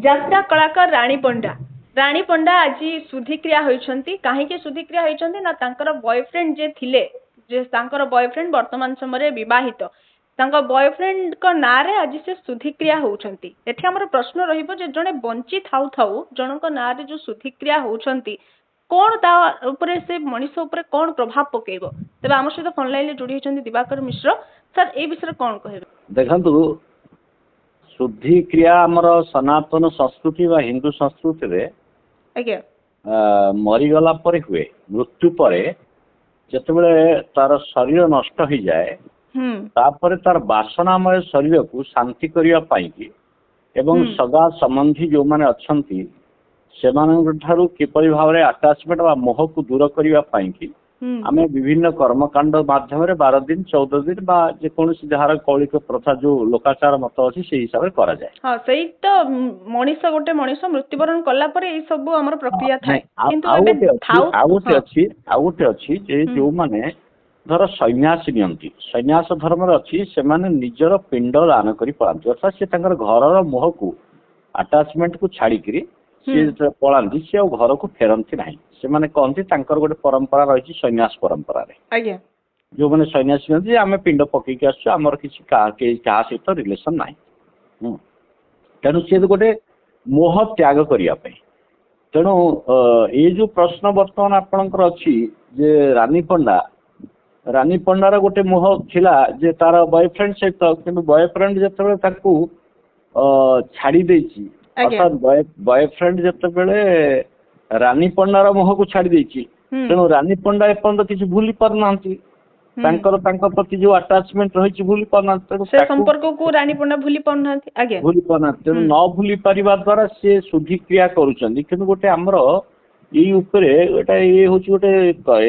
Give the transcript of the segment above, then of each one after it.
ଯାତ୍ରା କଳାକାର ରାଣୀ ପଣ୍ଡା ଆଜି ଶୁଦ୍ଧିକ୍ରିୟା ହୋଇଛନ୍ତି। କାହିଁକି ଶୁଦ୍ଧିକ୍ରିୟା ହୋଇଛନ୍ତି ନା ତାଙ୍କର ବୟଫ୍ରେଣ୍ଡ ଯେ ଥିଲେ, ଯେ ତାଙ୍କର ବୟଫ୍ରେଣ୍ଡ ବର୍ତ୍ତମାନ ସମୟରେ ବିବାହିତ, ତାଙ୍କ ବୟଫ୍ରେଣ୍ଡଙ୍କ ନାଁରେ ଆଜି ସେ ଶୁଦ୍ଧିକ୍ରିୟା ହେଉଛନ୍ତି। ଏଠି ଆମର ପ୍ରଶ୍ନ ରହିବ ଯେ ଜଣେ ବଞ୍ଚି ଥାଉ ଥାଉ ଜଣଙ୍କ ନାଁରେ ଯୋଉ ଶୁଦ୍ଧିକ୍ରିୟା ହେଉଛନ୍ତି କଣ ତା ଉପରେ ସେ ମଣିଷ ଉପରେ କଣ ପ୍ରଭାବ ପକେଇବ? ତେବେ ଆମ ସହିତ ଫୋନ ଲାଇନରେ ଯୋଡି ହୋଇଛନ୍ତି ଦିବାକର ମିଶ୍ର। ସାର୍ ଏଇ ବିଷୟରେ କଣ କହିବେ? ଦେଖନ୍ତୁ, ଶୁଦ୍ଧିକ୍ରିୟା ଆମର ସନାତନ ସଂସ୍କୃତି ବା ହିନ୍ଦୁ ସଂସ୍କୃତିରେ ଆଜ୍ଞା ମରିଗଲା ପରେ ହୁଏ। ମୃତ୍ୟୁ ପରେ ଯେତେବେଳେ ତାର ଶରୀର ନଷ୍ଟ ହେଇଯାଏ ତାପରେ ତାର ବାସନାମୟ ଶରୀରକୁ ଶାନ୍ତି କରିବା ପାଇଁକି ଏବଂ ସଦା ସମ୍ବନ୍ଧୀ ଯୋଉମାନେ ଅଛନ୍ତି ସେମାନଙ୍କ ଠାରୁ କିପରି ଭାବରେ ଆଟାଚମେଣ୍ଟ ବା ମୋହକୁ ଦୂର କରିବା ପାଇଁକି ଆମେ ବିଭିନ୍ନ କର୍ମକାଣ୍ଡ ମାଧ୍ୟମରେ 12 ଦିନ 14 ଦିନ ବା ଯେକୌଣସି ଯାହାର କୌଳିକ ପ୍ରଥା ଯୋଉ ଲୋକାଚାର ମତ ଅଛି ସେଇ ହିସାବରେ କରାଯାଏ। ହଁ ସେଇ ତ ମଣିଷ ଗୋଟେ ମଣିଷ ମୃତ୍ୟୁବରଣ କଲା ପରେ ଏଇ ସବୁ ଆମର ପ୍ରକ୍ରିୟା ଥାଏ। କିନ୍ତୁ ଆଉ ଗୋଟେ ଅଛି ଯେ ଯୋଉମାନେ ଧର ସନ୍ନ୍ୟାସ ନିଅନ୍ତି, ସନ୍ନ୍ୟାସ ଧର୍ମରେ ଅଛି ସେମାନେ ନିଜର ପିଣ୍ଡ ଦାନ କରି ପଳାନ୍ତି, ଅର୍ଥାତ୍ ସେ ତାଙ୍କର ଘରର ମୋହକୁ ଆଟାଚମେଣ୍ଟକୁ ଛାଡିକିରି ସିଏ ଯେତେବେଳେ ପଳାନ୍ତି ସେ ଆଉ ଘରକୁ ଫେରନ୍ତି ନାହିଁ। ସେମାନେ କହନ୍ତି ତାଙ୍କର ଗୋଟେ ପରମ୍ପରା ରହିଛି ସନ୍ନ୍ୟାସ ପରମ୍ପରାରେ। ଯୋଉମାନେ ସନ୍ନ୍ୟାସ ନିଅନ୍ତି ଆମେ ପିଣ୍ଡ ପକେଇକି ଆସୁଛୁ, ଆମର କିଛି କାହା ସହିତ ରିଲେସନ ନାହିଁ। ତେଣୁ ସିଏ ଗୋଟେ ମୋହ ତ୍ୟାଗ କରିବା ପାଇଁ। ତେଣୁ ଏଇ ଯୋଉ ପ୍ରଶ୍ନ ବର୍ତ୍ତମାନ ଆପଣଙ୍କର ଅଛି ଯେ ରାନୀ ପଣ୍ଡାର ଗୋଟେ ମୋହ ଥିଲା ଯେ ତାର ବୟଫ୍ରେଣ୍ଡ ସହିତ, କିନ୍ତୁ ବୟଫ୍ରେଣ୍ଡ ଯେତେବେଳେ ତାକୁ ଛାଡି ଦେଇଛି, ଅର୍ଥାତ୍ ବୟଫ୍ରେଣ୍ଡ ଯେତେବେଳେ ରାନୀ ପଣ୍ଡାର ମୋହକୁ ଛାଡି ଦେଇଛି, ତେଣୁ ରାନୀ ପଣ୍ଡା ଏପର୍ଯ୍ୟନ୍ତ କିଛି ଭୁଲି ପାରୁନାହାନ୍ତି। ତାଙ୍କର ତାଙ୍କ ପ୍ରତି ଯୋଉ ଆଟାଚମେଣ୍ଟ ରହିଛି ଭୁଲି ପାରୁନାହାନ୍ତି। ତେଣୁ ସେ ସମ୍ପର୍କକୁ ରାନୀ ପଣ୍ଡା ଭୁଲି ପାରୁନାହାନ୍ତି। ତେଣୁ ନ ଭୁଲି ପାରିବା ଦ୍ଵାରା ସେ ଶୁଦ୍ଧିକ୍ରିୟା କରୁଛନ୍ତି। କିନ୍ତୁ ଗୋଟେ ଆମର ଏଇ ଉପରେ ଗୋଟେ ଇଏ ହଉଛି ଗୋଟେ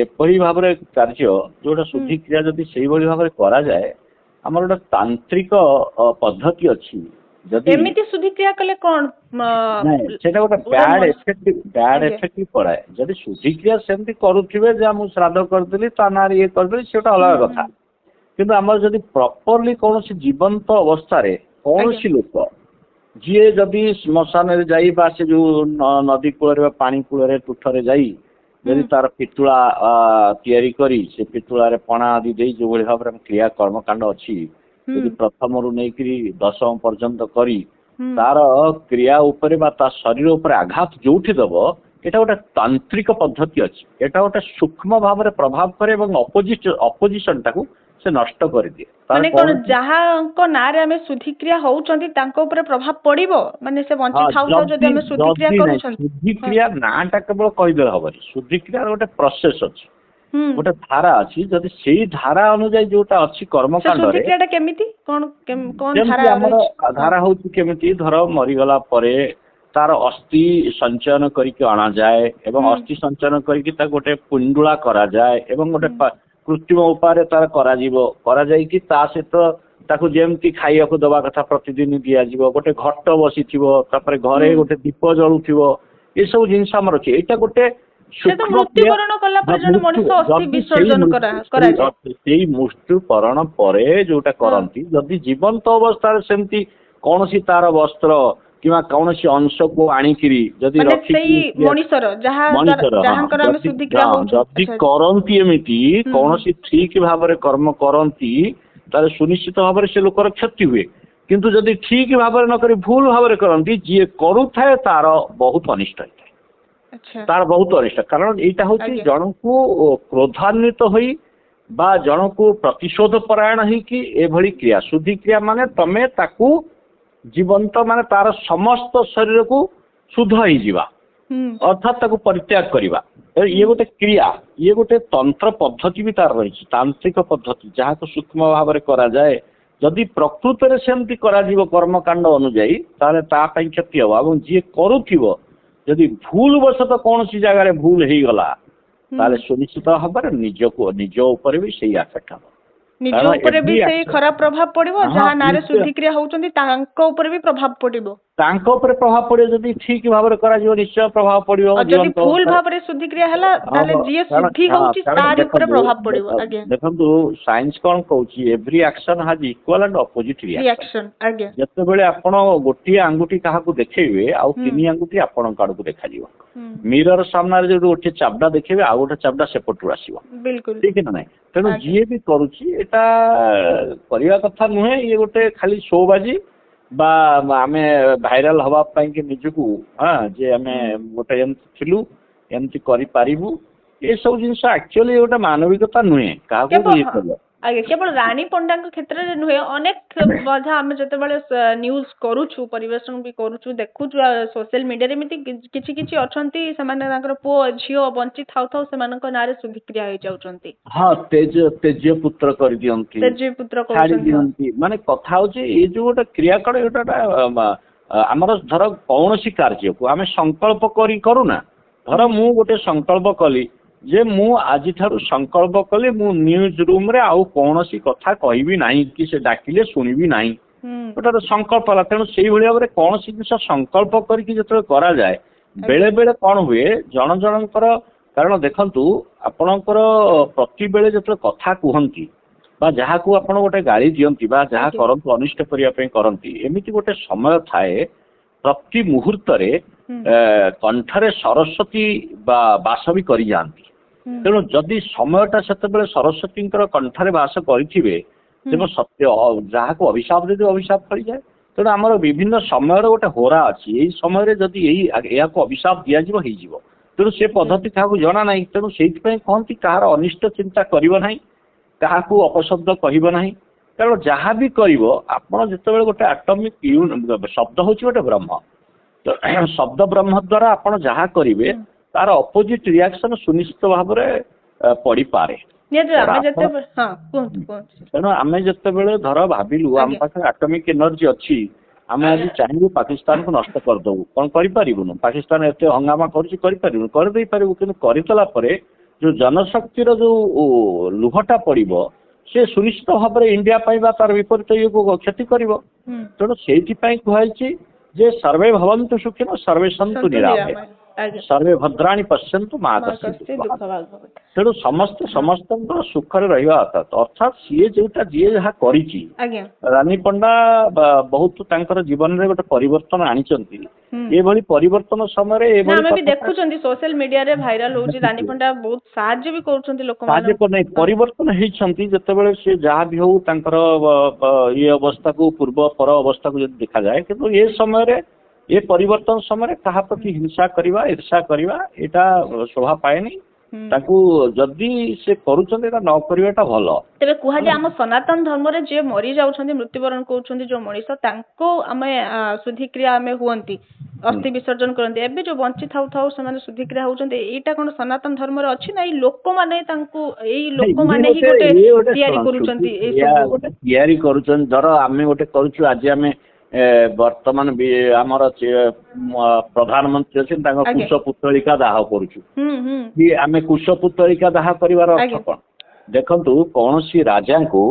ଏପରି ଭାବରେ କାର୍ଯ୍ୟ ଯୋଉଟା ଶୁଦ୍ଧିକ୍ରିୟା ଯଦି ସେଇଭଳି ଭାବରେ କରାଯାଏ, ଆମର ଗୋଟେ ତାନ୍ତ୍ରିକ ପଦ୍ଧତି ଅଛି। ଯଦି ଏମିତି ଶୁଦ୍ଧିକ୍ରିୟା କଲେ କଣ ସେଟା ଗୋଟେ ବ୍ୟାଡ୍ ଏଫେକ୍ଟ ପଡାଏ। ଯଦି ଶୁଦ୍ଧିକ୍ରିୟା ସେମିତି କରୁଥିବେ ଯେ ମୁଁ ଶ୍ରାଦ୍ଧ କରିଦେଲି ତା ନାଁରେ ଇଏ କରିଦେଲି ସେଟା ଅଲଗା କଥା। କିନ୍ତୁ ଆମର ଯଦି ପ୍ରପରଲି କୌଣସି ଜୀବନ୍ତ ଅବସ୍ଥାରେ କୌଣସି ଲୋକ ଯିଏ ଯଦି ଶ୍ମଶାନରେ ଯାଇ ବା ସେ ଯୋଉ ନଦୀ କୂଳରେ ବା ପାଣି କୂଳରେ ତୁଠରେ ଯାଇ ଯଦି ତାର ପିତୁଳା ତିଆରି କରି ସେ ପିତୁଳାରେ ପଣା ଆଦି ଦେଇ ଯୋଉଭଳି ଭାବରେ କ୍ରିୟା କର୍ମକାଣ୍ଡ ଅଛି, ଯଦି ପ୍ରଥମରୁ ନେଇକରି 10ମ ପର୍ଯ୍ୟନ୍ତ କରି ତାର କ୍ରିୟା ଉପରେ ବା ତା ଶରୀର ଉପରେ ଆଘାତ ଯୋଉଠି ଦବ, ଏଟା ଗୋଟେ ତାନ୍ତ୍ରିକ ପଦ୍ଧତି ଅଛି। ଏଟା ଗୋଟେ ସୂକ୍ଷ୍ମ ଭାବରେ ପ୍ରଭାବ କରେ ଏବଂ ଅପୋଜିସନ ଟାକୁ ସେ ନଷ୍ଟ କରିଦିଏ। ମାନେ କଣ ଯାହାଙ୍କ ନାଁରେ ଆମେ ଶୁଦ୍ଧିକ୍ରିୟା ହଉଛନ୍ତି ତାଙ୍କ ଉପରେ ପ୍ରଭାବ ପଡିବ? ମାନେ ସେ ବଞ୍ଚି ଥାଉ ଥାଉ ଯଦି ଆମେ ଶୁଦ୍ଧିକ୍ରିୟା କରୁଛନ୍ତି, ଶୁଦ୍ଧିକ୍ରିୟା ନାଁଟା କେବଳ କହିଦେଲେ ହବନି। ଶୁଦ୍ଧିକ୍ରିୟାର ଗୋଟେ ପ୍ରୋସେସ ଅଛି, ଗୋଟେ ଧାରା ଅଛି। ଯଦି ସେଇ ଧାରା ଅନୁଯାୟୀ ଯୋଉଟା ଅଛି କର୍ମକାଣ୍ଡରେ, କେମିତି କଣ ଆମର ଧାରା ହଉଛି କେମିତି, ଧର ମରିଗଲା ପରେ ତାର ଅସ୍ଥି ସଞ୍ଚୟନ କରିକି ଅଣାଯାଏ ଏବଂ ଅସ୍ଥି ସଞ୍ଚୟନ କରିକି ତାକୁ ଗୋଟେ ପିଣ୍ଡୁଳା କରାଯାଏ ଏବଂ ଗୋଟେ କୃତ୍ରିମ ଉପାୟରେ ତାର କରାଯାଇକି ତା ସହିତ ତାକୁ ଯେମିତି ଖାଇବାକୁ ଦବା କଥା ପ୍ରତିଦିନ ଦିଆଯିବ। ଗୋଟେ ଘଟ ବସିଥିବ, ତାପରେ ଘରେ ଗୋଟେ ଦୀପ ଜଳୁଥିବ, ଏସବୁ ଜିନିଷ ଆମର ଅଛି। ଏଇଟା ଗୋଟେ ସେଇ ମୃତ୍ୟୁବରଣ ପରେ ଯୋଉଟା କରନ୍ତି, ଯଦି ଜୀବନ୍ତ ଅବସ୍ଥାରେ ସେମିତି କୌଣସି ତାର ବସ୍ତ୍ର କିମ୍ବା କୌଣସି ଅଂଶକୁ ଆଣିକିରି ଯଦି ଯଦି କରନ୍ତି ଏମିତି କୌଣସି ଠିକ ଭାବରେ କର୍ମ କରନ୍ତି, ତାହେଲେ ସୁନିଶ୍ଚିତ ଭାବରେ ସେ ଲୋକର କ୍ଷତି ହୁଏ। କିନ୍ତୁ ଯଦି ଠିକ ଭାବରେ ନ କରି ଭୁଲ ଭାବରେ କରନ୍ତି, ଯିଏ କରୁଥାଏ ତାର ବହୁତ ଅନିଷ୍ଟ ହେଇଥାଏ। କାରଣ ଏଇଟା ହଉଛି ଜଣଙ୍କୁ କ୍ରୋଧାନ୍ୱିତ ହୋଇ ବା ଜଣକୁ ପ୍ରତିଶୋଧ ପରାୟଣ ହେଇକି ଏଭଳି କ୍ରିୟା। ଶୁଦ୍ଧିକ୍ରିୟା ମାନେ ତମେ ତାକୁ ଜୀବନ୍ତ ମାନେ ତାର ସମସ୍ତ ଶରୀରକୁ ଶୁଦ୍ଧ ହେଇଯିବା, ଅର୍ଥାତ୍ ତାକୁ ପରିତ୍ୟାଗ କରିବା। ଇଏ ଗୋଟେ କ୍ରିୟା, ଇଏ ଗୋଟେ ତନ୍ତ୍ର ପଦ୍ଧତି ବି ତାର ରହିଛି, ତାନ୍ତ୍ରିକ ପଦ୍ଧତି, ଯାହାକୁ ସୂକ୍ଷ୍ମ ଭାବରେ କରାଯାଏ। ଯଦି ପ୍ରକୃତରେ ସେମିତି କରାଯିବ କର୍ମକାଣ୍ଡ ଅନୁଯାୟୀ, ତାହେଲେ ତା ପାଇଁ କ୍ଷତି ହବ। ଏବଂ ଯିଏ କରୁଥିବ ଯଦି ଭୁଲ ବଶତଃ କୌଣସି ଜାଗାରେ ଭୁଲ ହେଇଗଲା, ତାହେଲେ ସୁନିଶ୍ଚିତ ଭାବରେ ନିଜ ଉପରେ ବି ସେଇ ଆଫେକ୍ଟ ହବ। ନିଜ କାରଣ ଉପରେ ବି every ସେଇ action- ଖରାପ ପ୍ରଭାବ ପଡିବ, ହଁ, ଯାହା ନାଁରେ ନିଶ୍ଚୟ। ଶୁଦ୍ଧିକ୍ରିୟା ହଉଛନ୍ତି ତାଙ୍କ ଉପରେ ବି ପ୍ରଭାବ ପଡିବ। ତାଙ୍କ ଉପରେ ପ୍ରଭାବ ପଡିବ, ଯଦି ଠିକ ଭାବରେ କରାଯିବ ନିଶ୍ଚୟ ପ୍ରଭାବ ପଡିବ ଆଉ ଯଦି ଜୀବନ୍ତ ଭୁଲ ଅବସ୍ଥାରେ। ଭାବରେ ଶୁଦ୍ଧିକ୍ରିୟା ହେଲା ତାହେଲେ ଯିଏ ଶୁଦ୍ଧି ହଉଛି ତାରି ଉପରେ ପ୍ରଭାବ ପଡିବ। ଆଜ୍ଞା, ଦେଖନ୍ତୁ ସାଇନ୍ସ କଣ କହୁଛି, every action has equal and opposite reaction. Reaction. ଆଜ୍ଞା, ଯେତେବେଳେ ଆପଣ ଗୋଟିଏ ଆଙ୍ଗୁଠି କାହାକୁ ଦେଖେଇବେ ଆଉ ହୁଁ। 3 ଆଙ୍ଗୁଠି ଆପଣଙ୍କ ଆଡକୁ ଦେଖାଯିବ। ହୁଁ, ମିରର ସାମ୍ନାରେ ଯଦି ଗୋଟେ ଚାବଡ଼ା ଦେଖେଇବେ ଆଉ ଗୋଟେ ଚାବଡ଼ା ସେପଟରୁ ଆସିବ, ବିଲକୁଲ। ଠିକ ନା ନାଇଁ? ତେଣୁ ଆଜ୍ଞା। ଯିଏ ବି କରୁଛି ଏଟା କରିବା କଥା ନୁହେଁ, ଇଏ ଗୋଟେ ଖାଲି ଶୋ ବାଜି ବା ଆମେ ଭାଇରାଲ ହବା ପାଇଁ କି ନିଜକୁ ଯେ ଆମେ ଗୋଟେ ଏମିତି ଥିଲୁ ଏମିତି କରିପାରିବୁ, ଏସବୁ ଜିନିଷ ଆକ୍ଚୁଆଲି ଗୋଟେ ମାନବିକତା ନୁହେଁ କାହାକୁ କେବଳ ଇଏ ହଁ, କରିବା। ଆଜ୍ଞା, କେବଳ ରାଣୀ ପଣ୍ଡାଙ୍କ କ୍ଷେତ୍ରରେ ନୁହେଁ, ଅନେକ ବୋଧେ ଆମେ ଯେତେବେଳେ ନ୍ୟୁଜ କରୁଛୁ, ପରିବେଷଣ ବି କରୁଛୁ, ଦେଖୁଛୁ ସୋସିଆଲ ମିଡିଆରେ, ଏମିତି କିଛି କିଛି ଅଛନ୍ତି ସେମାନେ ତାଙ୍କର ପୁଅ ଝିଅ ବଞ୍ଚି ଥାଉ ଥାଉ ସେମାନଙ୍କ ନାଁରେ ଶୁଦ୍ଧିକ୍ରିୟା ହେଇଯାଉଛନ୍ତି, ହଁ, ତେଜ ପୁତ୍ର କରିଦିଅନ୍ତି, ତେଜପୁତ୍ର ଛାଡି କରୁଛନ୍ତି। ହଁ, ଦିଅନ୍ତି। ମାନେ କଥା ହଉଛି ଏଇ ଯୋଉ ଗୋଟେ କ୍ରିୟା କଣ, ଏଇଟା ଆମର ଧର କୌଣସି କାର୍ଯ୍ୟକୁ ଆମେ ସଂକଳ୍ପ କରି କରୁନା, ଧର ମୁଁ ଗୋଟେ ସଂକଳ୍ପ କଲି ଯେ ମୁଁ ଆଜିଠାରୁ ସଂକଳ୍ପ କଲି ମୁଁ ନ୍ୟୁଜ ରୁମରେ ଆଉ କୌଣସି କଥା କହିବି ନାହିଁ କି ସେ ଡାକିଲେ ଶୁଣିବି ନାହିଁ, ଗୋଟେ ସଂକଳ୍ପ ହେଲା। ତେଣୁ ସେଇଭଳି ଭାବରେ କୌଣସି ଜିନିଷ ସଂକଳ୍ପ କରିକି ଯେତେବେଳେ କରାଯାଏ, ବେଳେ ବେଳେ କଣ ହୁଏ ଜଣ ଜଣଙ୍କର, କାରଣ ଦେଖନ୍ତୁ ଆପଣଙ୍କର ପ୍ରତିବେଳେ ଯେତେବେଳେ କଥା କୁହନ୍ତି ବା ଯାହାକୁ ଆପଣ ଗୋଟେ ଗାଳି ଦିଅନ୍ତି ବା ଯାହା ଆଜ୍ଞା। କରନ୍ତୁ ଅନିଷ୍ଟ କରିବା ପାଇଁ କରନ୍ତି, ଏମିତି ଗୋଟେ ସମୟ ଥାଏ ପ୍ରତି ମୁହୂର୍ତ୍ତରେ କଣ୍ଠରେ ସରସ୍ୱତୀ ବା ବାସ ବି କରିଯାଆନ୍ତି। ତେଣୁ ଯଦି ସମୟଟା ସେତେବେଳେ ସରସ୍ୱତୀଙ୍କର କଣ୍ଠରେ ବାସ କରିଥିବେ ତେଣୁ ସତ୍ୟ ଯାହାକୁ ଅଭିଶାପ ଯଦି ଅଭିଶାପ କରିଯାଏ। ତେଣୁ ଆମର ବିଭିନ୍ନ ସମୟର ଗୋଟେ ହୋରା ଅଛି, ଏଇ ସମୟରେ ଯଦି ଏହାକୁ ଅଭିଶାପ ଦିଆଯିବ ହେଇଯିବ। ତେଣୁ ସେ ପଦ୍ଧତି କାହାକୁ ଜଣା ନାହିଁ, ତେଣୁ ସେଇଥିପାଇଁ କହନ୍ତି କାହାର ଅନିଷ୍ଟ ଚିନ୍ତା କରିବ ନାହିଁ, କାହାକୁ ଅପଶବ୍ଦ କହିବ ନାହିଁ। କାରଣ ଯାହା ବି କରିବ ଆପଣ ଯେତେବେଳେ ଗୋଟେ ଆଟମିକ ଶବ୍ଦ ହେଉଛି ଗୋଟେ ବ୍ରହ୍ମ, ତ ଶବ୍ଦ ବ୍ରହ୍ମ ଦ୍ୱାରା ଆପଣ ଯାହା କରିବେ ତାର ଅପୋଜିଟ ରିଆକ୍ସନ ସୁନିଶ୍ଚିତ ଭାବରେ ପଡ଼ିପାରେ। ତେଣୁ ଆମେ ଯେତେବେଳେ ଧର ଭାବିଲୁ ଆମ ପାଖରେ ଆଟମିକ ଏନର୍ଜି ଅଛି, ଆମେ ଆଜି ଚାହିଁବୁ ପାକିସ୍ତାନକୁ ନଷ୍ଟ କରିଦେବୁ, କ'ଣ କରିପାରିବୁନୁ? ପାକିସ୍ତାନ ଏତେ ହଙ୍ଗାମା କରୁଛି, କରିପାରିବୁନୁ? କରିଦେଇପାରିବୁ, କିନ୍ତୁ କରିଦେଲା ପରେ ଯୋଉ ଜନଶକ୍ତିର ଯୋଉ ଲୁହଟା ପଡ଼ିବ ସେ ସୁନିଶ୍ଚିତ ଭାବରେ ଇଣ୍ଡିଆ ପାଇଁ ବା ତାର ବିପରୀତ ଇଏକୁ କ୍ଷତି କରିବ। ତେଣୁ ସେଇଥିପାଇଁ କୁହାଯାଇଛି ଯେ ସର୍ବେ ଭବନ୍ତୁ ସୁଖିନଃ ସର୍ବେ ସନ୍ତୁ ନିରାମୟ, ସର୍ବେ ଭଦ୍ରାଣୀ ପଶ୍ୟନ୍ତୁ ମା କଶ୍ଚିତ୍ ଦୁଃଖ ଭାଗ୍। ତେଣୁ ସମସ୍ତେ ସମସ୍ତଙ୍କର ସୁଖରେ ରହିବା ଅର୍ଥାତ୍ ସିଏ ଯୋଉଟା ଯିଏ ଯାହା କରିଛି, ରାନୀ ପଣ୍ଡା ବହୁତ ତାଙ୍କର ଜୀବନରେ ଗୋଟେ ପରିବର୍ତ୍ତନ ଆଣିଛନ୍ତି। ଏଭଳି ପରିବର୍ତ୍ତନ ସମୟରେ ଆମେ ବି ଦେଖୁଛନ୍ତି ସୋସିଆଲ ମିଡିଆରେ ଭାଇରାଲ ହଉଛି, ରାନୀ ପଣ୍ଡା ବହୁତ ସାହାଯ୍ୟ ବି କରୁଛନ୍ତି ଲୋକମାନଙ୍କୁ। ପରିବର୍ତ୍ତନ ହେଇଛନ୍ତି। ଯେତେବେଳେ ସେ ଯାହା ବି ହଉ ତାଙ୍କର ଇଏ ଅବସ୍ଥାକୁ ପୂର୍ବ ପର ଅବସ୍ଥାକୁ ଯଦି ଦେଖାଯାଏ, କିନ୍ତୁ ଏ ସମୟରେ ଏ ପରିବର୍ତ୍ତନ ସମୟରେ କାହା ପ୍ରତି ହିଂସା କରିବା ଈର୍ଷା କରିବା ଏଇଟା ଶୋଭା ପାଏନି। ତାକୁ ଯଦି ସେ କରୁଛନ୍ତି ଏଇଟା ନ କରିବାଟା ଭଲ। ତେବେ କୁହାଯାଏ ଆମ ସନାତନ ଧର୍ମରେ ଯିଏ ମରି ଯାଉଛନ୍ତି, ମୃତ୍ୟୁବରଣ କରୁଛନ୍ତି ଯୋଉ ମଣିଷ, ତାଙ୍କୁ ଆମେ ଶୁଦ୍ଧିକ୍ରିୟା ଆମେ ହୁଅନ୍ତି, ଅସ୍ଥି ବିସର୍ଜନ କରନ୍ତି। ଏବେ ଯୋଉ ବଞ୍ଚି ଥାଉ ଥାଉ ସେମାନେ ଶୁଦ୍ଧିକ୍ରିୟା ହଉଛନ୍ତି, ଏଇଟା କ'ଣ ସନାତନ ଧର୍ମରେ ଅଛି ନା ଏଇ ଲୋକମାନେ ତାଙ୍କୁ ଏଇ ଲୋକମାନେ ହିଁ ଗୋଟେ ତିଆରି କରୁଛନ୍ତି? ଏଇ ସବୁ ଗୋଟେ ତିଆରି କରୁଛନ୍ତି। ଧର ଆମେ ଗୋଟେ କରୁଛୁ, ଆଜି ଆମେ ବର୍ତ୍ତମାନ ଆମର ପ୍ରଧାନମନ୍ତ୍ରୀ ଅଛନ୍ତି, ତାଙ୍କ କୁଶ ପୁତ୍ତଳିକା ଦାହ କରୁଛୁ, କି ଆମେ କୁଶ ପୁତ୍ତଳିକା ଦାହ କରିବାର ଅର୍ଥ କ'ଣ? ଦେଖନ୍ତୁ କୌଣସି ରାଜାଙ୍କୁ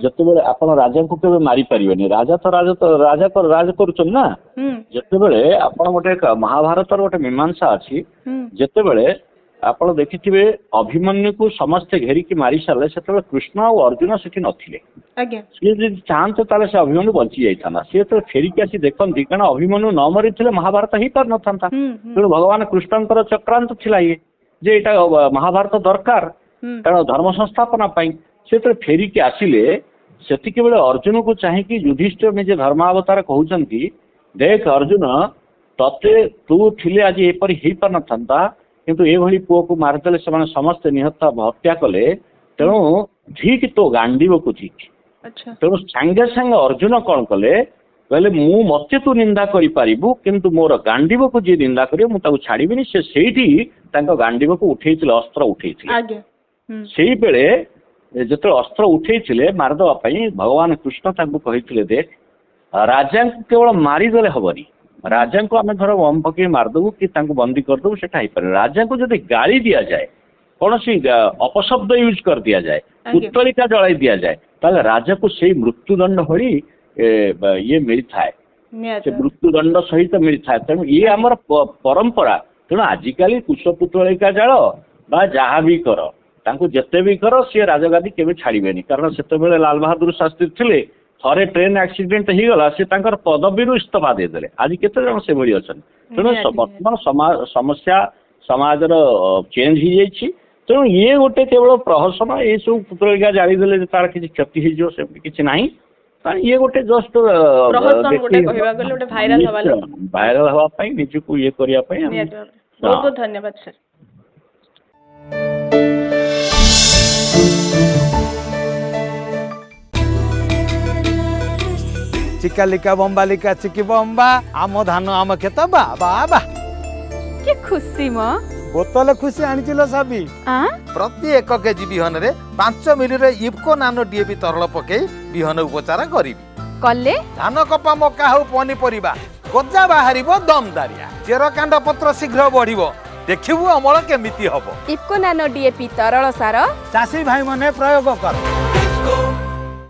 ଯେତେବେଳେ ଆପଣ ରାଜାଙ୍କୁ କେବେ ମାରିପାରିବେନି, ରାଜା କରୁଛନ୍ତି ନା। ଯେତେବେଳେ ଆପଣ ଗୋଟେ ମହାଭାରତର ଗୋଟେ ମୀମାଂସା ଅଛି, ଯେତେବେଳେ ଆପଣ ଦେଖିଥିବେ ଅଭିମନ୍ୟୁକୁ ସମସ୍ତେ ଘେରିକି ମାରି ସାରିଲେ, ସେତେବେଳେ କୃଷ୍ଣ ଆଉ ଅର୍ଜୁନ ସେଠି ନଥିଲେ। ସିଏ ଯଦି ଚାହାନ୍ତେ ତାହେଲେ ସେ ଅଭିମନ୍ୟୁ ବଞ୍ଚି ଯାଇଥାନ୍ତା। ସିଏ ଯେତେବେଳେ ଫେରିକି ଆସି ଦେଖନ୍ତି, କାରଣ ଅଭିମନ୍ୟୁ ନ ମରିଥିଲେ ମହାଭାରତ ହେଇପାରିନଥାନ୍ତା। ତେଣୁ ଭଗବାନ କୃଷ୍ଣଙ୍କର ଚକ୍ରାନ୍ତ ଥିଲା ଇଏ ଯେ ଏଇଟା ମହାଭାରତ ଦରକାର, କାରଣ ଧର୍ମ ସଂସ୍ଥାପନା ପାଇଁ। ସେ ଯେତେବେଳେ ଫେରିକି ଆସିଲେ, ସେତିକିବେଳେ ଅର୍ଜୁନକୁ ଚାହିଁକି ଯୁଧିଷ୍ଠିର ନିଜେ ଧର୍ମାବତାର କହୁଛନ୍ତି, ଦେଖ ଅର୍ଜୁନ, ତୁ ଥିଲେ ଆଜି ଏପରି ହେଇପାରିନଥାନ୍ତା, କିନ୍ତୁ ଏଭଳି ପୁଅକୁ ମାରିଦେଲେ ସେମାନେ ସମସ୍ତେ ହତ୍ୟା କଲେ। ତେଣୁ ଠିକ ତୋ ଗାଣ୍ଡିବକୁ ଠିକ। ତେଣୁ ସାଙ୍ଗେ ସାଙ୍ଗେ ଅର୍ଜୁନ କ'ଣ କଲେ, କହିଲେ ମତେ ତୁ ନିନ୍ଦା କରିପାରିବୁ, କିନ୍ତୁ ମୋର ଗାଣ୍ଡିବକୁ ଯିଏ ନିନ୍ଦା କରିବ ମୁଁ ତାକୁ ଛାଡ଼ିବିନି। ସେ ସେଇଠି ତାଙ୍କ ଗାଣ୍ଡିବକୁ ଉଠେଇଥିଲେ, ଅସ୍ତ୍ର ଉଠେଇଥିଲେ। ସେଇବେଳେ ଯେତେବେଳେ ଅସ୍ତ୍ର ଉଠେଇଥିଲେ ମାରିଦେବା ପାଇଁ, ଭଗବାନ କୃଷ୍ଣ ତାଙ୍କୁ କହିଥିଲେ, ଦେଖ ରାଜାଙ୍କୁ କେବଳ ମାରିଦେଲେ ହବନି, ରାଜାଙ୍କୁ ଆମେ ଧର ବମ୍ ପକେଇ ମାରିଦେବୁ କି ତାଙ୍କୁ ବନ୍ଦୀ କରିଦେବୁ, ସେଟା ହେଇପାରିବ। ରାଜାଙ୍କୁ ଯଦି ଗାଳି ଦିଆଯାଏ, कौन अपशब्द यूज कर दिया जाए, उत्तरिका जलाई दिया जाए, ताले राजा को से मृत्युदंड भली ये मिलता है, मृत्युदंड सहित मिलता है। तेणु ये आमर परंपरा। तेणु आजिकल कुशपुतलिका जाल बा जहाँ भी कर तांको जेते भी कर सी राजगादी केबे छाड़बेनी, कारण से लाल बहादुर शास्त्री थिले थरे ट्रेन एक्सीडेंट हो गला से पदवी इस्तीफा देदेले। आज केते जन से भली अछन। तेणु वर्तमान समस्या समाज चेंज हो जाइए। तेणु ये गोटे केवल प्रहसन ये सब पुतलिका जालीदेले तार किसी क्षति हो किसी ना, ये गोटे जस्ट भाइराल हवाई निजक ये करने। बहुत बहुत धन्यवाद सर। चिकालिका बम्बालिका चिकी बम्बा आम धान आम खेत बा बा कि खुशी म बोतल खुशी आनिचिलो साबी प्रति 1 केजी बिहन रे 5 मिली रे इफको नानो डीएपी तरल पके बिहन उपचार करिवि कले धान कपा मका हो पनी परिबा गजा बाहरिबो दमदारिया चेर कांड पत्र शीघ्र बढ़िबो देखिबु अमल केमिति हबो। इफको नानो डीएपी तरल सार चाषी भाई मने प्रयोग कर।